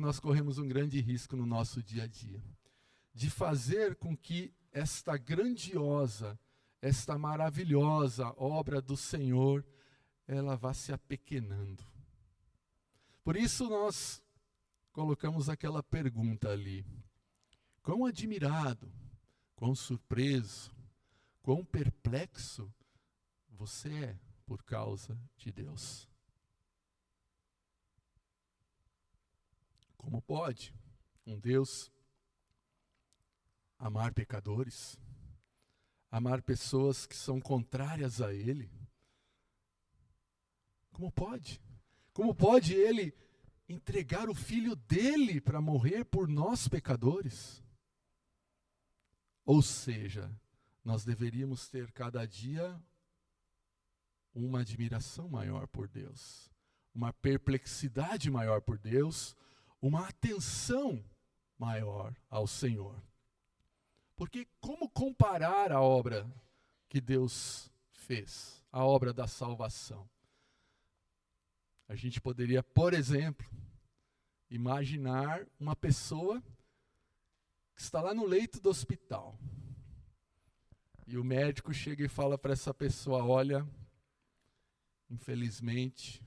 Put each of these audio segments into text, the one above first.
nós corremos um grande risco no nosso dia a dia, de fazer com que esta grandiosa, esta maravilhosa obra do Senhor, ela vá se apequenando. Por isso nós colocamos aquela pergunta ali: quão admirado, quão surpreso, quão perplexo você é por causa de Deus? Como pode um Deus amar pecadores, amar pessoas que são contrárias a Ele? Como pode? Como pode Ele entregar o Filho dEle para morrer por nós pecadores? Ou seja, nós deveríamos ter cada dia uma admiração maior por Deus, uma perplexidade maior por Deus, uma atenção maior ao Senhor. Porque como comparar a obra que Deus fez, a obra da salvação? A gente poderia, por exemplo, imaginar uma pessoa que está lá no leito do hospital. E o médico chega e fala para essa pessoa: olha, infelizmente,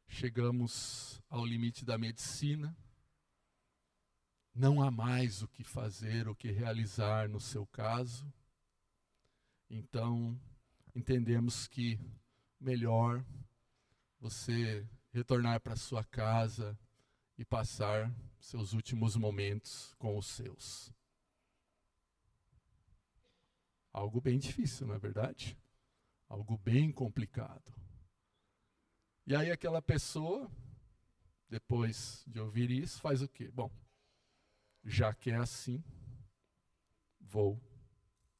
chegamos ao limite da medicina, não há mais o que fazer, o que realizar no seu caso. Então, entendemos que melhor você retornar para sua casa e passar seus últimos momentos com os seus. Algo bem difícil, não é verdade? Algo bem complicado. E aí aquela pessoa, depois de ouvir isso, faz o quê? Bom, já que é assim, vou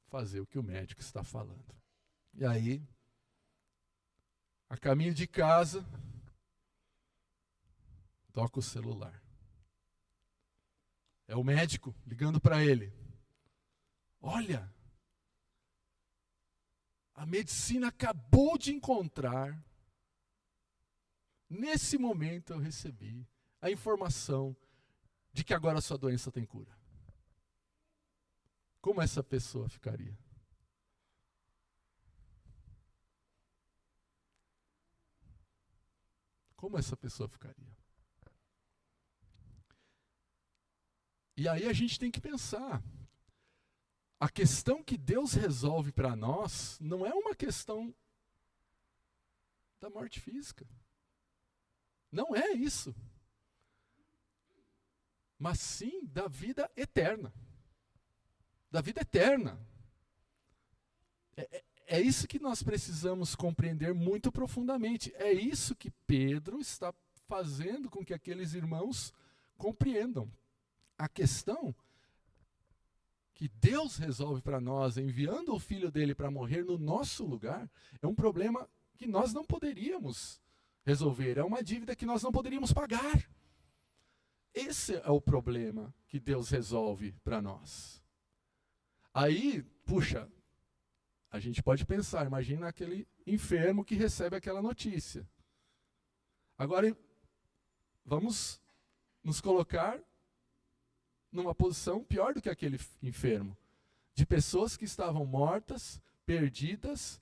fazer o que o médico está falando. E aí, a caminho de casa, toca o celular. É o médico ligando para ele: olha, a medicina acabou de encontrar, nesse momento eu recebi a informação de que agora a sua doença tem cura. Como essa pessoa ficaria? Como essa pessoa ficaria? E aí a gente tem que pensar. A questão que Deus resolve para nós não é uma questão da morte física. Não é isso. Mas sim da vida eterna. Da vida eterna. É isso que nós precisamos compreender muito profundamente. É isso que Pedro está fazendo com que aqueles irmãos compreendam. A questão que Deus resolve para nós, enviando o Filho dele para morrer no nosso lugar, é um problema que nós não poderíamos resolver. É uma dívida que nós não poderíamos pagar. Esse é o problema que Deus resolve para nós. Aí, puxa, a gente pode pensar, imagina aquele enfermo que recebe aquela notícia. Agora, vamos nos colocar numa posição pior do que aquele enfermo. De pessoas que estavam mortas, perdidas,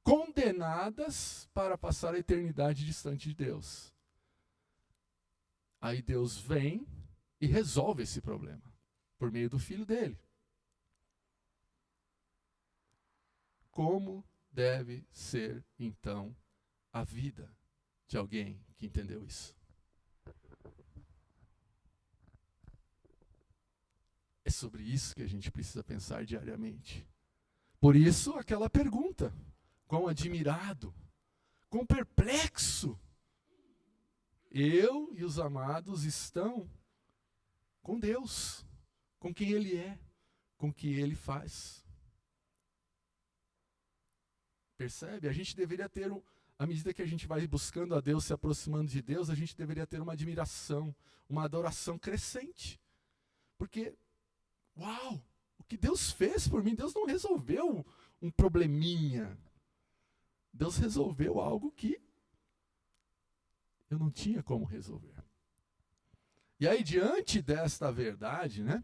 condenadas para passar a eternidade distante de Deus. Aí Deus vem e resolve esse problema, por meio do Filho dele. Como deve ser, então, a vida de alguém que entendeu isso? É sobre isso que a gente precisa pensar diariamente. Por isso, aquela pergunta: quão admirado, quão perplexo eu e os amados estão com Deus, com quem Ele é, com o que Ele faz. Percebe? A gente deveria ter, à medida que a gente vai buscando a Deus, se aproximando de Deus, a gente deveria ter uma admiração, uma adoração crescente. Porque, uau, o que Deus fez por mim, Deus não resolveu um probleminha. Deus resolveu algo que eu não tinha como resolver. E aí, diante desta verdade, né,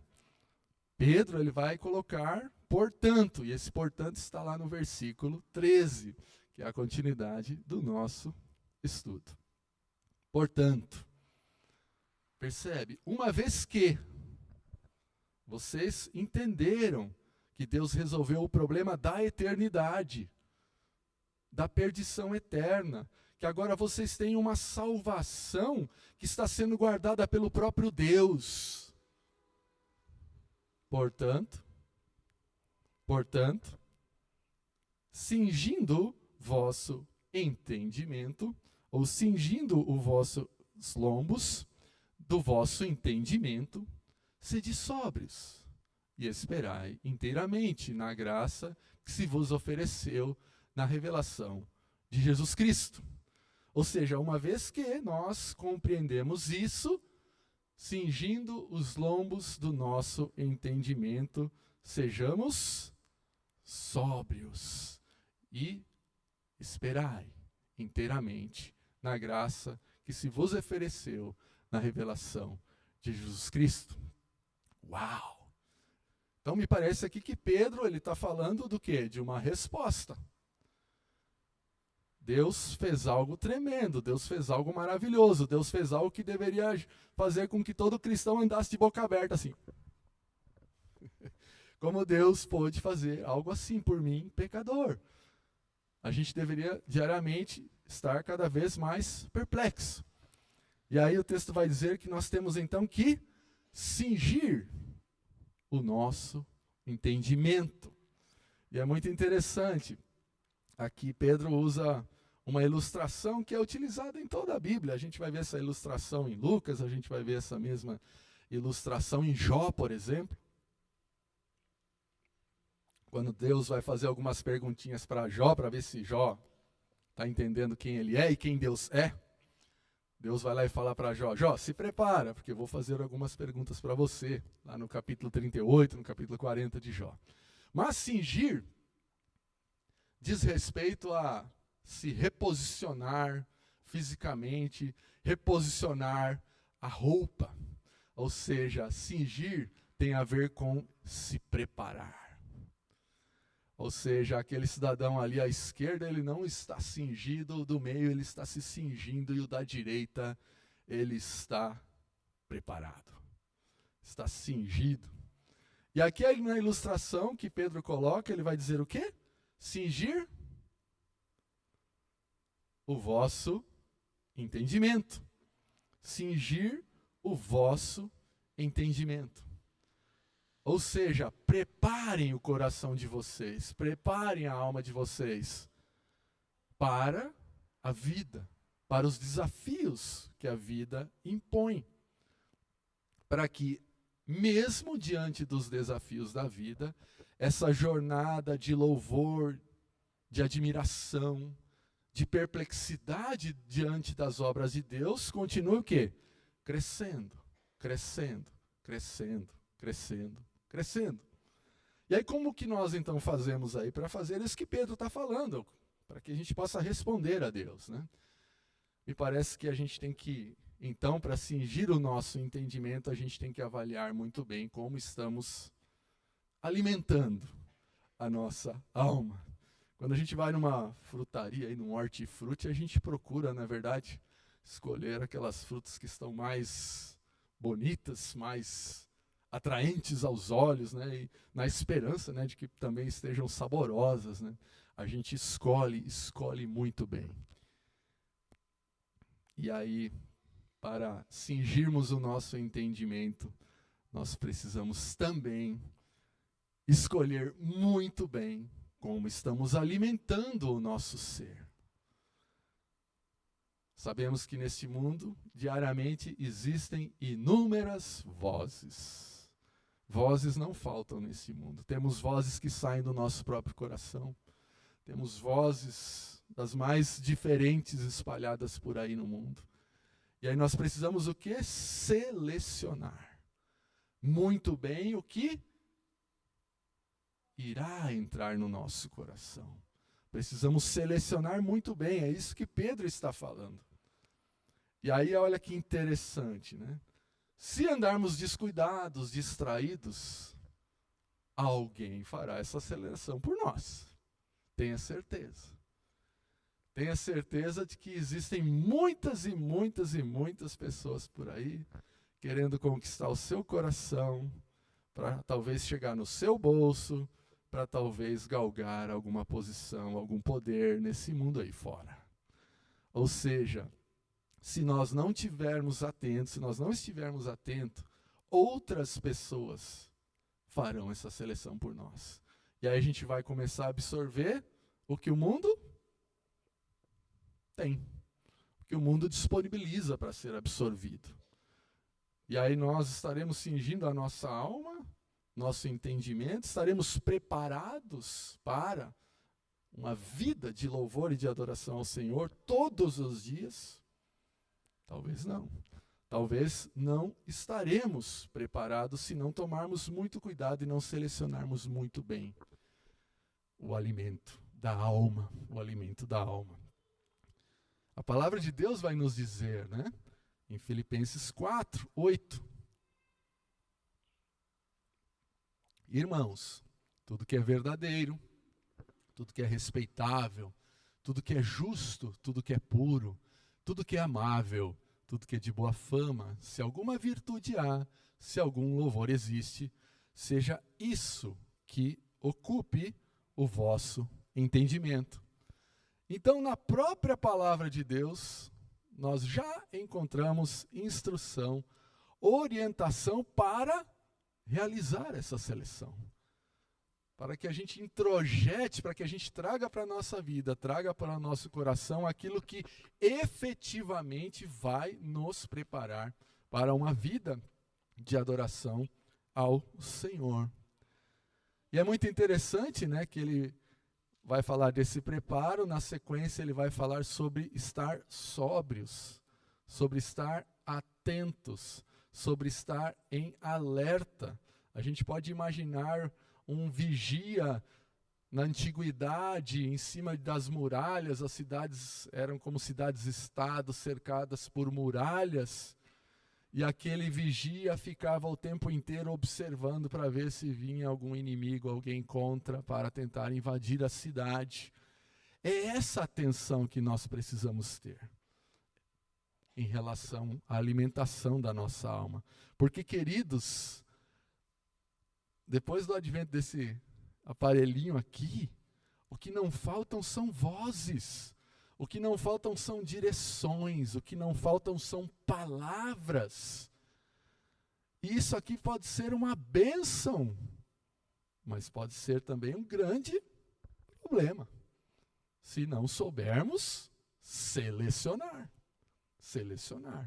Pedro ele vai colocar portanto, e esse portanto está lá no versículo 13, que é a continuidade do nosso estudo. Portanto, percebe? Uma vez que vocês entenderam que Deus resolveu o problema da eternidade, da perdição eterna, que agora vocês têm uma salvação que está sendo guardada pelo próprio Deus. Portanto, cingindo vosso entendimento, ou cingindo os vossos lombos do vosso entendimento, sede sóbrios e esperai inteiramente na graça que se vos ofereceu na revelação de Jesus Cristo. Ou seja, uma vez que nós compreendemos isso, cingindo os lombos do nosso entendimento, sejamos sóbrios e esperai inteiramente na graça que se vos ofereceu na revelação de Jesus Cristo. Uau! Então me parece aqui que Pedro ele está falando do quê? De uma resposta. Deus fez algo tremendo, Deus fez algo maravilhoso, Deus fez algo que deveria fazer com que todo cristão andasse de boca aberta assim. Como Deus pôde fazer algo assim por mim, pecador? A gente deveria diariamente estar cada vez mais perplexo. E aí o texto vai dizer que nós temos então que cingir o nosso entendimento. E é muito interessante. Aqui Pedro usa uma ilustração que é utilizada em toda a Bíblia. A gente vai ver essa ilustração em Lucas, a gente vai ver essa mesma ilustração em Jó, por exemplo. Quando Deus vai fazer algumas perguntinhas para Jó, para ver se Jó está entendendo quem ele é e quem Deus é. Deus vai lá e fala para Jó, Jó, se prepara, porque eu vou fazer algumas perguntas para você, lá no capítulo 38, no capítulo 40 de Jó. Mas cingir diz respeito a se reposicionar fisicamente, reposicionar a roupa. Ou seja, cingir tem a ver com se preparar. Ou seja, aquele cidadão ali à esquerda, ele não está cingido, o do meio ele está se cingindo e o da direita ele está preparado. Está cingido. E aqui na ilustração que Pedro coloca, ele vai dizer o quê? Cingir o vosso entendimento. Cingir o vosso entendimento. Ou seja, preparem o coração de vocês, preparem a alma de vocês para a vida, para os desafios que a vida impõe. Para que, mesmo diante dos desafios da vida, essa jornada de louvor, de admiração, de perplexidade diante das obras de Deus, continue o quê? Crescendo, crescendo, crescendo, crescendo, crescendo. E aí como que nós então fazemos aí para fazer isso que Pedro está falando? Para que a gente possa responder a Deus, né? Me parece que a gente tem que, então, para cingir o nosso entendimento, a gente tem que avaliar muito bem como estamos alimentando a nossa alma. Quando a gente vai numa frutaria, num hortifruti, a gente procura, na verdade, escolher aquelas frutas que estão mais bonitas, mais atraentes aos olhos, né? E na esperança, né, de que também estejam saborosas, né? A gente escolhe muito bem. E aí, para cingirmos o nosso entendimento, nós precisamos também escolher muito bem como estamos alimentando o nosso ser. Sabemos que neste mundo, diariamente, existem inúmeras vozes. Vozes não faltam nesse mundo. Temos vozes que saem do nosso próprio coração. Temos vozes das mais diferentes espalhadas por aí no mundo. E aí nós precisamos o quê? Selecionar muito bem o que irá entrar no nosso coração. Precisamos selecionar muito bem, é isso que Pedro está falando. E aí olha que interessante, né? Se andarmos descuidados, distraídos, alguém fará essa seleção por nós. Tenha certeza. Tenha certeza de que existem muitas e muitas e muitas pessoas por aí querendo conquistar o seu coração, para talvez chegar no seu bolso, para talvez galgar alguma posição, algum poder nesse mundo aí fora. Ou seja, se nós não estivermos atentos, outras pessoas farão essa seleção por nós. E aí a gente vai começar a absorver o que o mundo tem, o que o mundo disponibiliza para ser absorvido. E aí nós estaremos cingindo a nossa alma, nosso entendimento, estaremos preparados para uma vida de louvor e de adoração ao Senhor todos os dias? Talvez não. Talvez não estaremos preparados se não tomarmos muito cuidado e não selecionarmos muito bem o alimento da alma, o alimento da alma. A palavra de Deus vai nos dizer, né? Em Filipenses 4, 8. Irmãos, tudo que é verdadeiro, tudo que é respeitável, tudo que é justo, tudo que é puro, tudo que é amável, tudo que é de boa fama, se alguma virtude há, se algum louvor existe, seja isso que ocupe o vosso entendimento. Então, na própria palavra de Deus, nós já encontramos instrução, orientação para realizar essa seleção. Para que a gente introjete, para que a gente traga para a nossa vida, traga para o nosso coração aquilo que efetivamente vai nos preparar para uma vida de adoração ao Senhor. E é muito interessante, né, que ele vai falar desse preparo, na sequência ele vai falar sobre estar sóbrios, sobre estar atentos, sobre estar em alerta. A gente pode imaginar um vigia na antiguidade, em cima das muralhas. As cidades eram como cidades-estado, cercadas por muralhas, e aquele vigia ficava o tempo inteiro observando para ver se vinha algum inimigo, alguém contra, para tentar invadir a cidade. É essa atenção que nós precisamos ter em relação à alimentação da nossa alma. Porque, queridos, depois do advento desse aparelhinho aqui, o que não faltam são vozes, o que não faltam são direções, o que não faltam são palavras. E isso aqui pode ser uma bênção, mas pode ser também um grande problema, se não soubermos selecionar,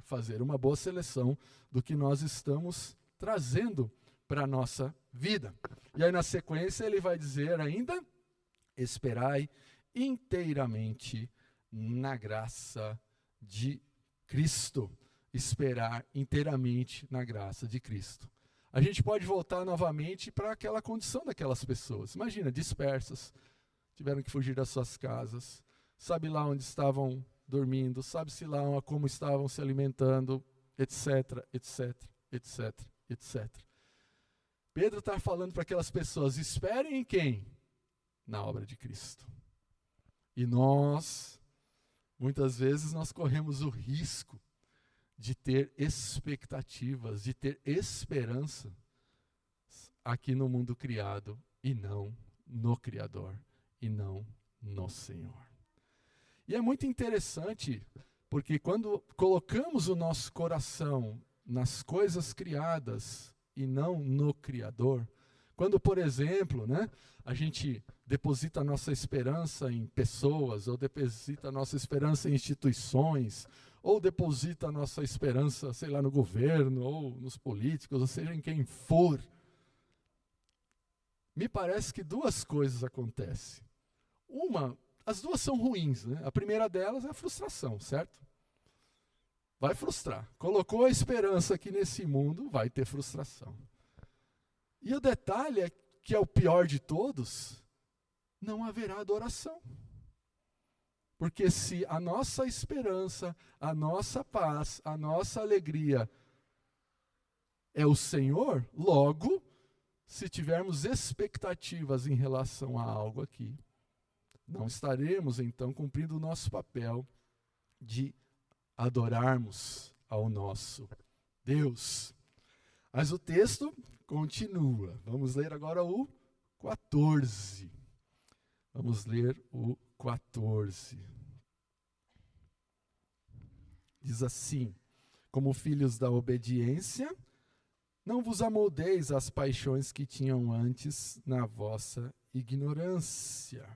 fazer uma boa seleção do que nós estamos trazendo para a nossa vida. E aí na sequência ele vai dizer ainda, esperai inteiramente na graça de Cristo. Esperar inteiramente na graça de Cristo. A gente pode voltar novamente para aquela condição daquelas pessoas. Imagina, dispersas, tiveram que fugir das suas casas, sabe lá onde estavam dormindo, sabe-se lá como estavam se alimentando, etc, etc, etc, etc. Pedro está falando para aquelas pessoas, esperem em quem? Na obra de Cristo. E nós, muitas vezes, nós corremos o risco de ter expectativas, de ter esperança aqui no mundo criado e não no Criador, e não no Senhor. E é muito interessante, porque quando colocamos o nosso coração nas coisas criadas e não no Criador, quando, por exemplo, né, a gente deposita a nossa esperança em pessoas, ou deposita a nossa esperança em instituições, ou deposita a nossa esperança, sei lá, no governo, ou nos políticos, ou seja, em quem for, me parece que duas coisas acontecem. As duas são ruins, né? A primeira delas é a frustração, certo? Vai frustrar. Colocou a esperança aqui nesse mundo, vai ter frustração. E o detalhe é que é o pior de todos, não haverá adoração. Porque se a nossa esperança, a nossa paz, a nossa alegria é o Senhor, logo, se tivermos expectativas em relação a algo aqui, não estaremos, então, cumprindo o nosso papel de adorarmos ao nosso Deus. Mas o texto continua. Vamos ler agora o 14. Vamos ler o 14. Diz assim: como filhos da obediência, não vos amoldeis às paixões que tinham antes na vossa ignorância.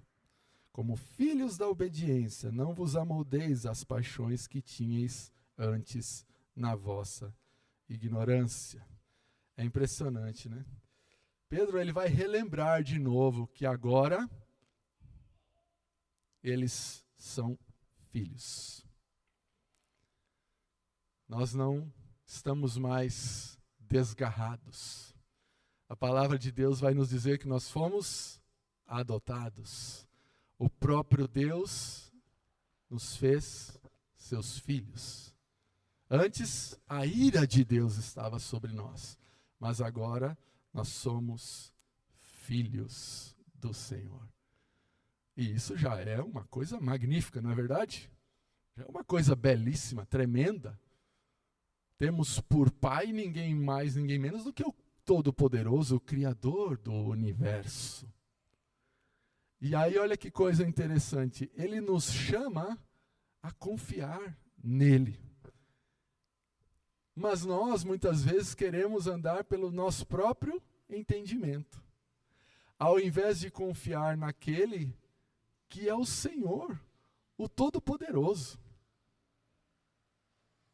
Como filhos da obediência, não vos amoldeis às paixões que tinhais antes na vossa ignorância. É impressionante, né? Pedro, ele vai relembrar de novo que agora eles são filhos. Nós não estamos mais desgarrados. A palavra de Deus vai nos dizer que nós fomos adotados. O próprio Deus nos fez seus filhos. Antes, a ira de Deus estava sobre nós, mas agora nós somos filhos do Senhor. E isso já é uma coisa magnífica, não é verdade? Já é uma coisa belíssima, tremenda. Temos por pai ninguém mais, ninguém menos do que o Todo-Poderoso, o Criador do universo. E aí, olha que coisa interessante, ele nos chama a confiar nele. Mas nós, muitas vezes, queremos andar pelo nosso próprio entendimento, ao invés de confiar naquele que é o Senhor, o Todo-Poderoso.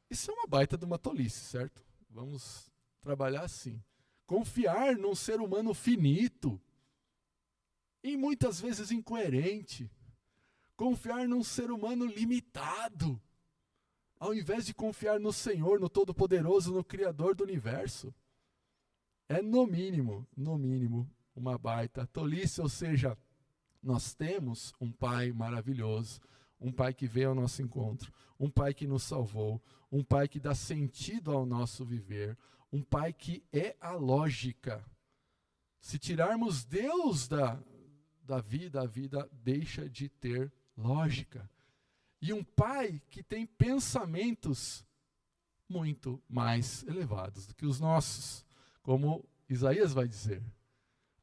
Isso é uma baita de uma tolice, certo? Vamos trabalhar assim. Confiar num ser humano finito, e muitas vezes incoerente. Confiar num ser humano limitado, ao invés de confiar no Senhor, no Todo-Poderoso, no Criador do universo. É no mínimo, uma baita tolice, ou seja, nós temos um Pai maravilhoso, um Pai que veio ao nosso encontro, um Pai que nos salvou, um Pai que dá sentido ao nosso viver, um Pai que é a lógica. Se tirarmos Deus da vida, a vida deixa de ter lógica. E um pai que tem pensamentos muito mais elevados do que os nossos. Como Isaías vai dizer: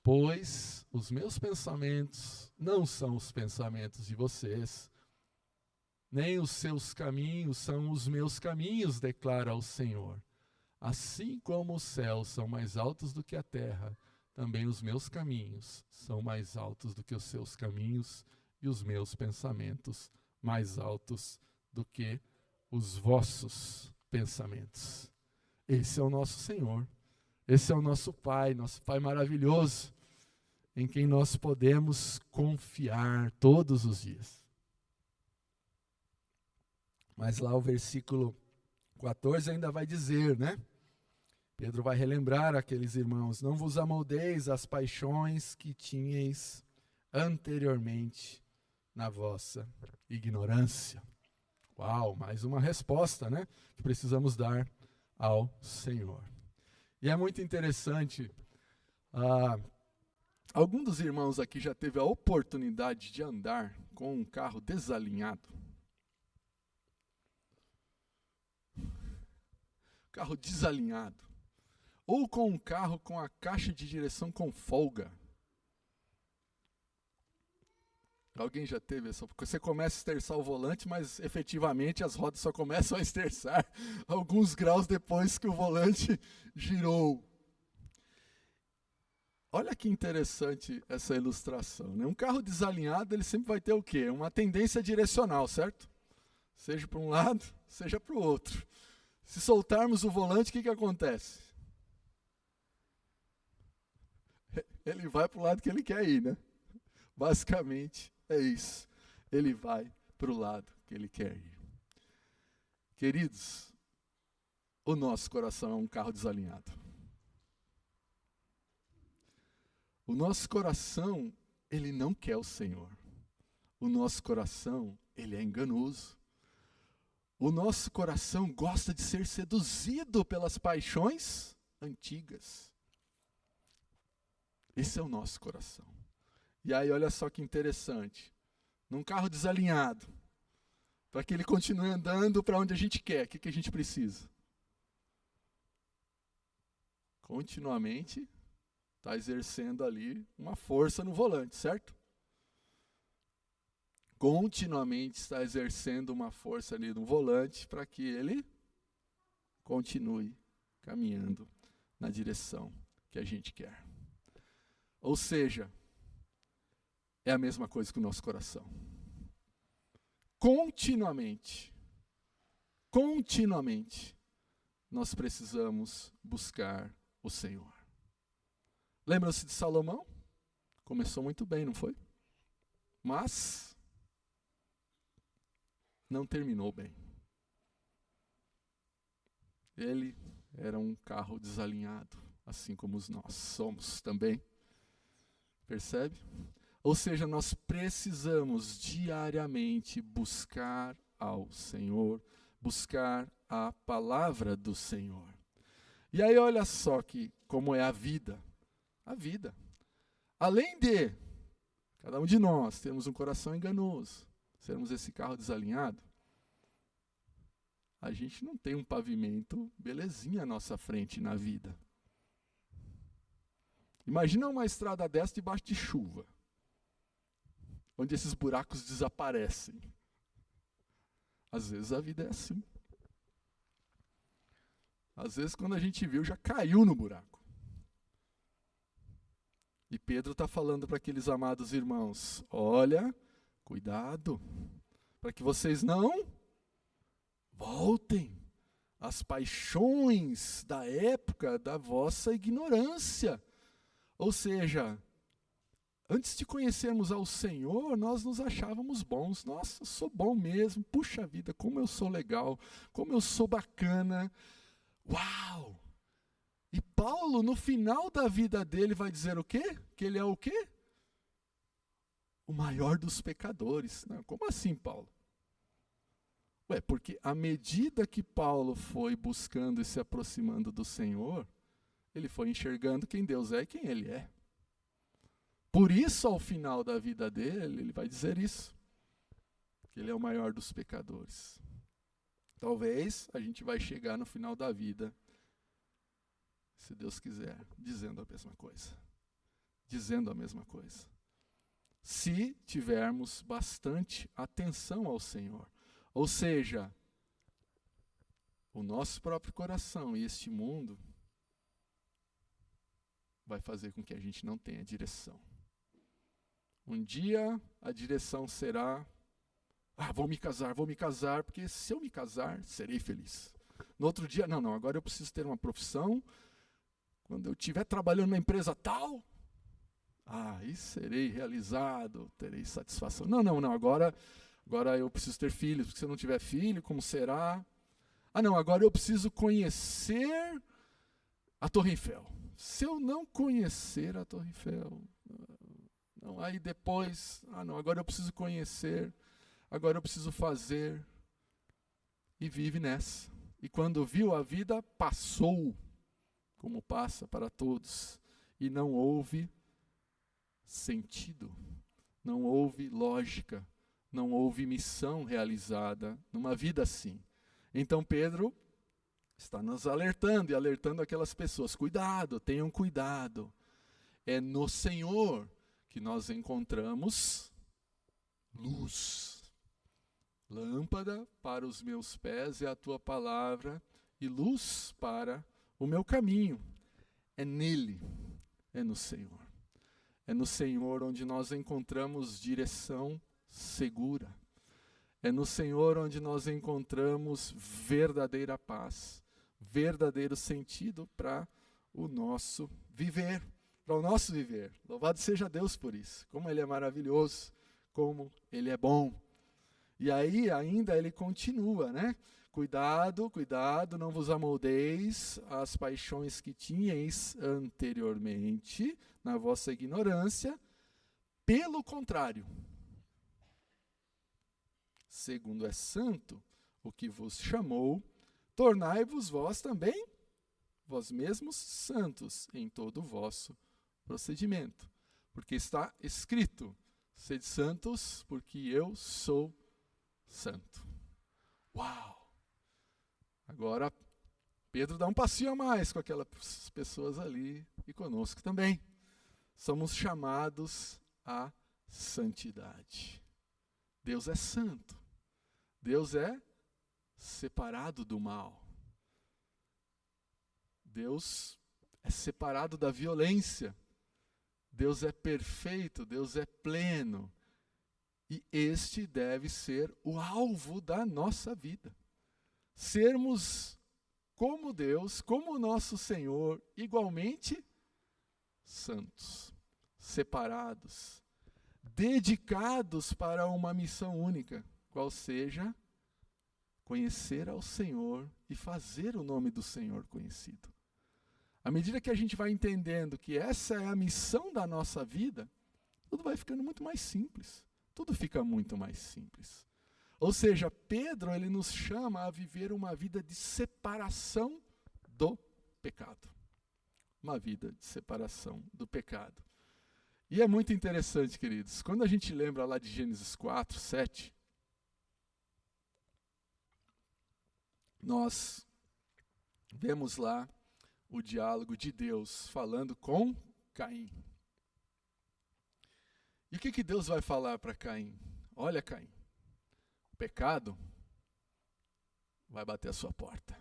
pois os meus pensamentos não são os pensamentos de vocês, nem os seus caminhos são os meus caminhos, declara o Senhor. Assim como os céus são mais altos do que a terra, também os meus caminhos são mais altos do que os seus caminhos, e os meus pensamentos mais altos do que os vossos pensamentos. Esse é o nosso Senhor, esse é o nosso Pai maravilhoso, em quem nós podemos confiar todos os dias. Mas lá o versículo 14 ainda vai dizer, né? Pedro vai relembrar aqueles irmãos: não vos amoldeis às paixões que tinhais anteriormente na vossa ignorância. Uau, mais uma resposta, né? Que precisamos dar ao Senhor. E é muito interessante, algum dos irmãos aqui já teve a oportunidade de andar com um carro desalinhado? Carro desalinhado. Ou com um carro com a caixa de direção com folga. Alguém já teve essa? Porque você começa a esterçar o volante, mas efetivamente as rodas só começam a esterçar alguns graus depois que o volante girou. Olha que interessante essa ilustração, né? Um carro desalinhado, ele sempre vai ter o quê? Uma tendência direcional, certo? Seja para um lado, seja para o outro. Se soltarmos o volante, o que acontece? Ele vai para o lado que ele quer ir, né? Basicamente é isso. Ele vai para o lado que ele quer ir. Queridos, o nosso coração é um carro desalinhado. O nosso coração, ele não quer o Senhor. O nosso coração, ele é enganoso. O nosso coração gosta de ser seduzido pelas paixões antigas. Esse é o nosso coração. E aí, olha só que interessante. Num carro desalinhado, para que ele continue andando para onde a gente quer, o que a gente precisa? Continuamente está exercendo ali uma força no volante, certo? Continuamente está exercendo uma força ali no volante para que ele continue caminhando na direção que a gente quer. Ou seja, é a mesma coisa que o nosso coração. Continuamente, nós precisamos buscar o Senhor. Lembram-se de Salomão? Começou muito bem, não foi? Mas não terminou bem. Ele era um carro desalinhado, assim como nós somos também. Percebe? Ou seja, nós precisamos diariamente buscar ao Senhor, buscar a palavra do Senhor. E aí olha só como é a vida. A vida. Além de cada um de nós termos um coração enganoso, sermos esse carro desalinhado, a gente não tem um pavimento belezinha à nossa frente na vida. Imagina uma estrada dessa debaixo de chuva, onde esses buracos desaparecem. Às vezes a vida é assim. Às vezes quando a gente viu, já caiu no buraco. E Pedro está falando para aqueles amados irmãos, olha, cuidado, para que vocês não voltem às paixões da época da vossa ignorância. Ou seja, antes de conhecermos ao Senhor, nós nos achávamos bons. Nossa, eu sou bom mesmo. Puxa vida, como eu sou legal, como eu sou bacana. Uau! E Paulo, no final da vida dele, vai dizer o quê? Que ele é o quê? O maior dos pecadores. Não, como assim, Paulo? Porque à medida que Paulo foi buscando e se aproximando do Senhor, ele foi enxergando quem Deus é e quem ele é. Por isso, ao final da vida dele, ele vai dizer isso. Que ele é o maior dos pecadores. Talvez a gente vai chegar no final da vida, se Deus quiser, dizendo a mesma coisa. Dizendo a mesma coisa. Se tivermos bastante atenção ao Senhor. Ou seja, o nosso próprio coração e este mundo vai fazer com que a gente não tenha direção. Um dia a direção será, vou me casar, porque se eu me casar, serei feliz. No outro dia, não, agora eu preciso ter uma profissão. Quando eu estiver trabalhando na empresa tal, aí serei realizado, terei satisfação. Não, agora eu preciso ter filhos, porque se eu não tiver filho, como será? Agora eu preciso conhecer a Torre Eiffel. Se eu não conhecer a Torre Eiffel, aí depois, agora eu preciso conhecer, agora eu preciso fazer, e vive nessa. E quando viu, a vida passou, como passa para todos, e não houve sentido, não houve lógica, não houve missão realizada numa vida assim. Então Pedro está nos alertando e alertando aquelas pessoas, cuidado, tenham cuidado, é no Senhor que nós encontramos luz. Lâmpada para os meus pés é a tua palavra e luz para o meu caminho. É nele, é no Senhor. É no Senhor onde nós encontramos direção segura. É no Senhor onde nós encontramos verdadeira paz, verdadeiro sentido para o nosso viver. Louvado seja Deus por isso. Como Ele é maravilhoso, como Ele é bom. E aí ainda ele continua, né? Cuidado, não vos amoldeis às paixões que tinhais anteriormente, na vossa ignorância. Pelo contrário, segundo é santo o que vos chamou, tornai-vos vós também vós mesmos santos em todo o vosso procedimento. Porque está escrito, sede santos, porque eu sou santo. Uau! Agora, Pedro dá um passinho a mais com aquelas pessoas ali e conosco também. Somos chamados à santidade. Deus é santo. Deus é separado do mal. Deus é separado da violência. Deus é perfeito, Deus é pleno. E este deve ser o alvo da nossa vida. Sermos como Deus, como o nosso Senhor, igualmente santos, separados, dedicados para uma missão única, qual seja conhecer ao Senhor e fazer o nome do Senhor conhecido. À medida que a gente vai entendendo que essa é a missão da nossa vida, tudo vai ficando muito mais simples. Tudo fica muito mais simples. Ou seja, Pedro, ele nos chama a viver uma vida de separação do pecado. Uma vida de separação do pecado. E é muito interessante, queridos, quando a gente lembra lá de Gênesis 4, 7, nós vemos lá o diálogo de Deus falando com Caim. E o que Deus vai falar para Caim? Olha, Caim, o pecado vai bater a sua porta.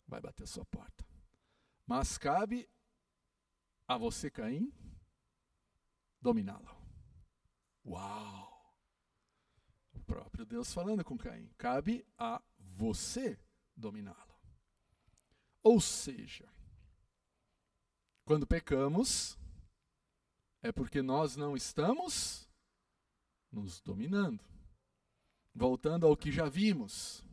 Vai bater a sua porta. Mas cabe a você, Caim, dominá-lo. Uau! O próprio Deus falando com Caim. Cabe a você dominá-lo. Ou seja, quando pecamos, é porque nós não estamos nos dominando. Voltando ao que já vimos,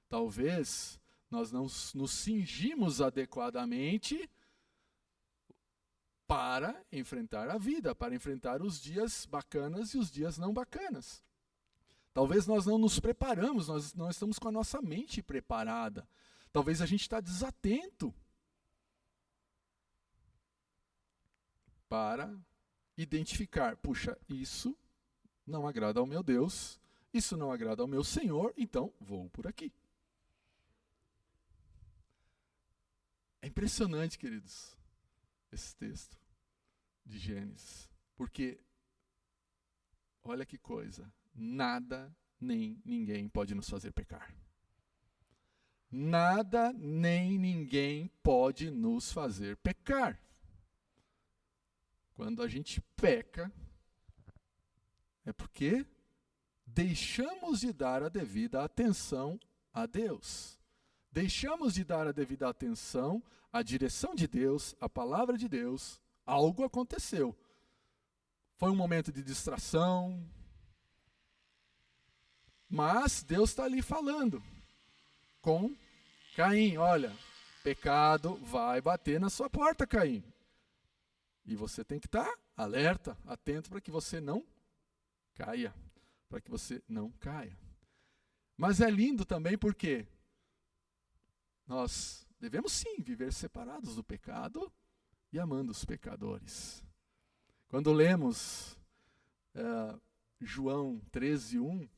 talvez nós não nos cingimos adequadamente para enfrentar a vida, para enfrentar os dias bacanas e os dias não bacanas. Talvez nós não nos preparamos, nós não estamos com a nossa mente preparada. Talvez a gente está desatento para identificar, puxa, isso não agrada ao meu Deus, isso não agrada ao meu Senhor, então vou por aqui. É impressionante, queridos, esse texto de Gênesis, porque, olha que coisa, nada nem ninguém pode nos fazer pecar. Nada nem ninguém pode nos fazer pecar. Quando a gente peca, é porque deixamos de dar a devida atenção a Deus. Deixamos de dar a devida atenção à direção de Deus, à palavra de Deus. Algo aconteceu. Foi um momento de distração. Mas Deus está ali falando com Caim. Olha, pecado vai bater na sua porta, Caim. E você tem que estar alerta, atento para que você não caia. Para que você não caia. Mas é lindo também porque nós devemos sim viver separados do pecado e amando os pecadores. Quando lemos João 13:1,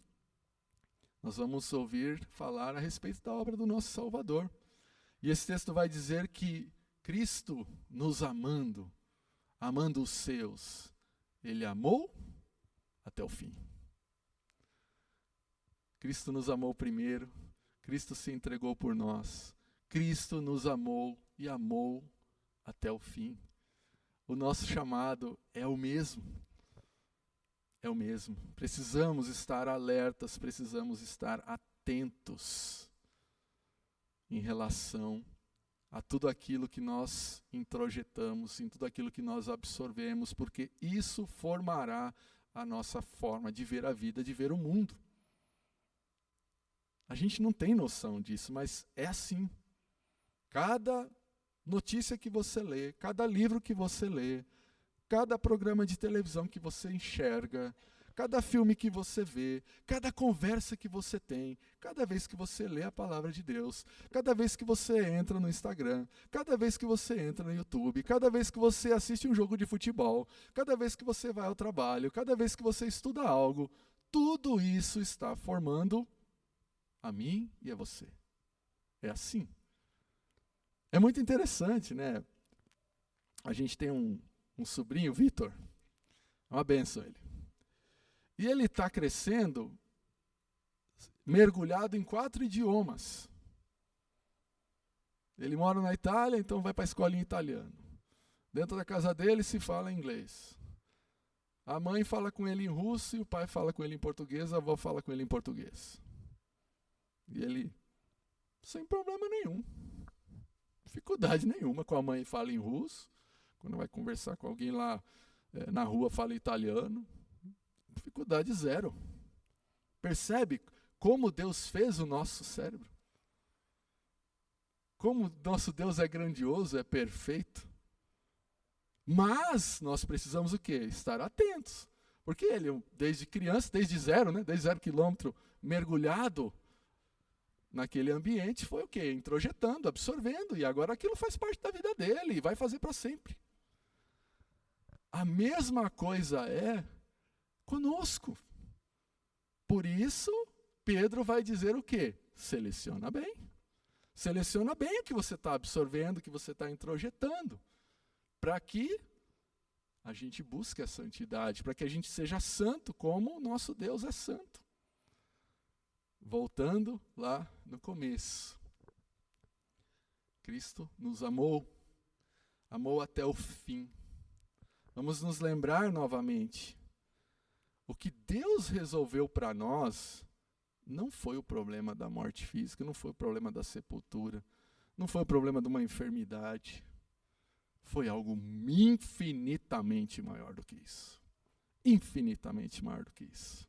nós vamos ouvir falar a respeito da obra do nosso Salvador. E esse texto vai dizer que Cristo nos amando os seus, Ele amou até o fim. Cristo nos amou primeiro, Cristo se entregou por nós, Cristo nos amou e amou até o fim. O nosso chamado é o mesmo. É o mesmo. Precisamos estar alertas, precisamos estar atentos em relação a tudo aquilo que nós introjetamos, em tudo aquilo que nós absorvemos, porque isso formará a nossa forma de ver a vida, de ver o mundo. A gente não tem noção disso, mas é assim. Cada notícia que você lê, cada livro que você lê, cada programa de televisão que você enxerga, cada filme que você vê, cada conversa que você tem, cada vez que você lê a palavra de Deus, cada vez que você entra no Instagram, cada vez que você entra no YouTube, cada vez que você assiste um jogo de futebol, cada vez que você vai ao trabalho, cada vez que você estuda algo, tudo isso está formando a mim e a você. É assim. É muito interessante, né? A gente tem um sobrinho, Vitor, é uma benção ele. E ele está crescendo, mergulhado em 4 idiomas. Ele mora na Itália, então vai para a escola em italiano. Dentro da casa dele se fala inglês. A mãe fala com ele em russo e o pai fala com ele em português, a avó fala com ele em português. E ele, sem problema nenhum, dificuldade nenhuma, com a mãe fala em russo, quando vai conversar com alguém lá na rua fala italiano, dificuldade zero. Percebe como Deus fez o nosso cérebro? Como nosso Deus é grandioso, é perfeito. Mas nós precisamos o quê? Estar atentos. Porque ele, desde criança, desde zero, né? Desde 0 quilômetro, mergulhado naquele ambiente, foi o quê? Introjetando, absorvendo. E agora aquilo faz parte da vida dele e vai fazer para sempre. A mesma coisa é conosco. Por isso, Pedro vai dizer o quê? Seleciona bem. Seleciona bem o que você está absorvendo, o que você está introjetando. Para que a gente busque a santidade, para que a gente seja santo como o nosso Deus é santo. Voltando lá no começo. Cristo nos amou, amou até o fim. Vamos nos lembrar novamente. O que Deus resolveu para nós não foi o problema da morte física, não foi o problema da sepultura, não foi o problema de uma enfermidade. Foi algo infinitamente maior do que isso. Infinitamente maior do que isso.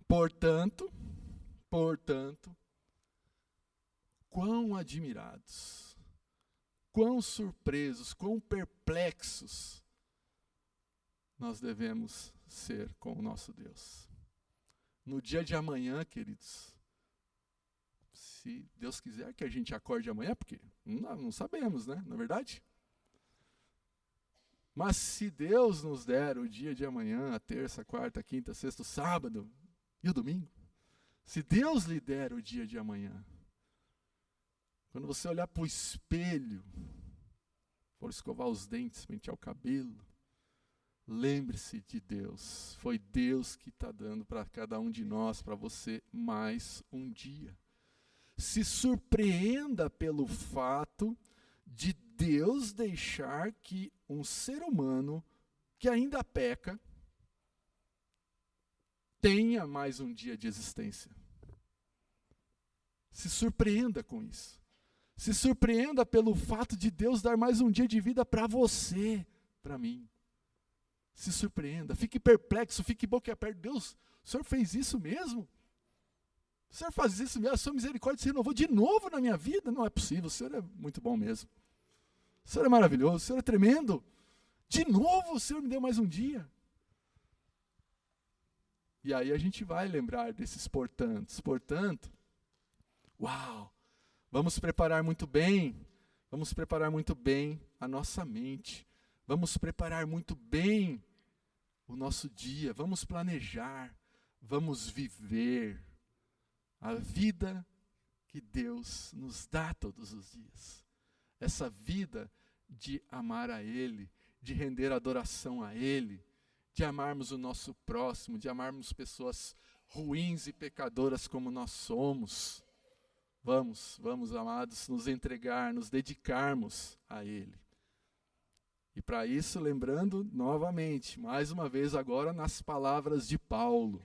Portanto, quão admirados, quão surpresos, quão perplexos nós devemos ser com o nosso Deus. No dia de amanhã, queridos, se Deus quiser que a gente acorde amanhã, porque não sabemos, né? Não é verdade? Mas se Deus nos der o dia de amanhã, a terça, quarta, quinta, sexta, sábado e o domingo, se Deus lhe der o dia de amanhã, quando você olhar para o espelho, for escovar os dentes, pentear o cabelo, lembre-se de Deus. Foi Deus que está dando para cada um de nós, para você, mais um dia. Se surpreenda pelo fato de Deus deixar que um ser humano que ainda peca tenha mais um dia de existência. Se surpreenda com isso. Se surpreenda pelo fato de Deus dar mais um dia de vida para você, para mim. Se surpreenda, fique perplexo, fique boquiaberto. Deus, o Senhor fez isso mesmo? O Senhor faz isso mesmo? A sua misericórdia se renovou de novo na minha vida? Não é possível, o Senhor é muito bom mesmo. O Senhor é maravilhoso, o Senhor é tremendo. De novo o Senhor me deu mais um dia. E aí a gente vai lembrar desses portantos. Portanto, uau, vamos preparar muito bem a nossa mente. Vamos preparar muito bem o nosso dia, vamos planejar, vamos viver a vida que Deus nos dá todos os dias. Essa vida de amar a Ele, de render adoração a Ele, de amarmos o nosso próximo, de amarmos pessoas ruins e pecadoras como nós somos. Vamos, amados, nos entregar, nos dedicarmos a Ele. E para isso, lembrando novamente, mais uma vez agora nas palavras de Paulo.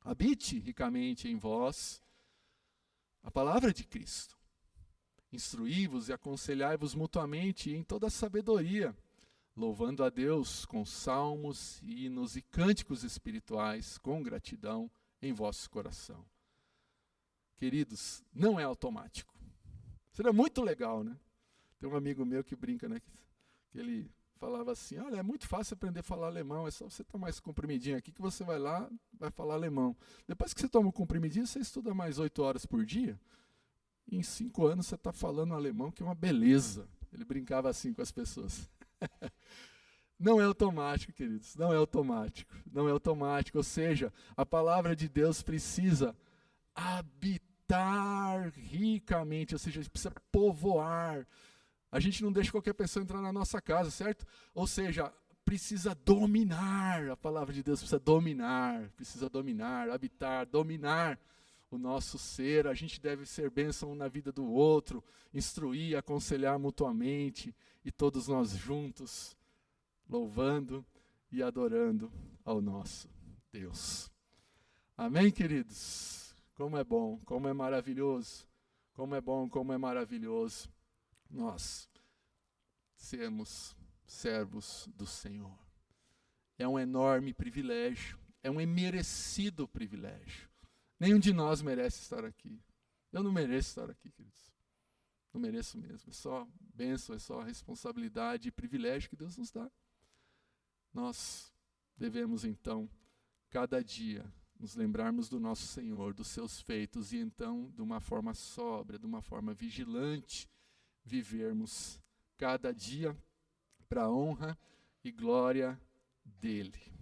Habite ricamente em vós a palavra de Cristo. Instruí-vos e aconselhai-vos mutuamente em toda sabedoria, louvando a Deus com salmos, hinos e cânticos espirituais, com gratidão em vosso coração. Queridos, não é automático. Seria muito legal, né? Tem um amigo meu que brinca, né? Que ele falava assim, olha, é muito fácil aprender a falar alemão, é só você tomar esse comprimidinho aqui que você vai lá, vai falar alemão. Depois que você toma o comprimidinho, você estuda mais 8 horas por dia, e em 5 anos você está falando alemão, que é uma beleza. Ele brincava assim com as pessoas. Não é automático, queridos, não é automático, não é automático, ou seja, a palavra de Deus precisa habitar ricamente, ou seja, precisa povoar. A gente não deixa qualquer pessoa entrar na nossa casa, certo? Ou seja, precisa dominar, a palavra de Deus precisa dominar, habitar, dominar o nosso ser. A gente deve ser bênção na vida do outro, instruir, aconselhar mutuamente, e todos nós juntos, louvando e adorando ao nosso Deus. Amém, queridos? Como é bom, como é maravilhoso, como é bom, como é maravilhoso nós sermos servos do Senhor. É um enorme privilégio, é um imerecido privilégio. Nenhum de nós merece estar aqui. Eu não mereço estar aqui, queridos. Não mereço mesmo. É só bênção, é só responsabilidade e privilégio que Deus nos dá. Nós devemos, então, cada dia, nos lembrarmos do nosso Senhor, dos seus feitos, e então, de uma forma sóbria, de uma forma vigilante, vivermos cada dia para a honra e glória dEle.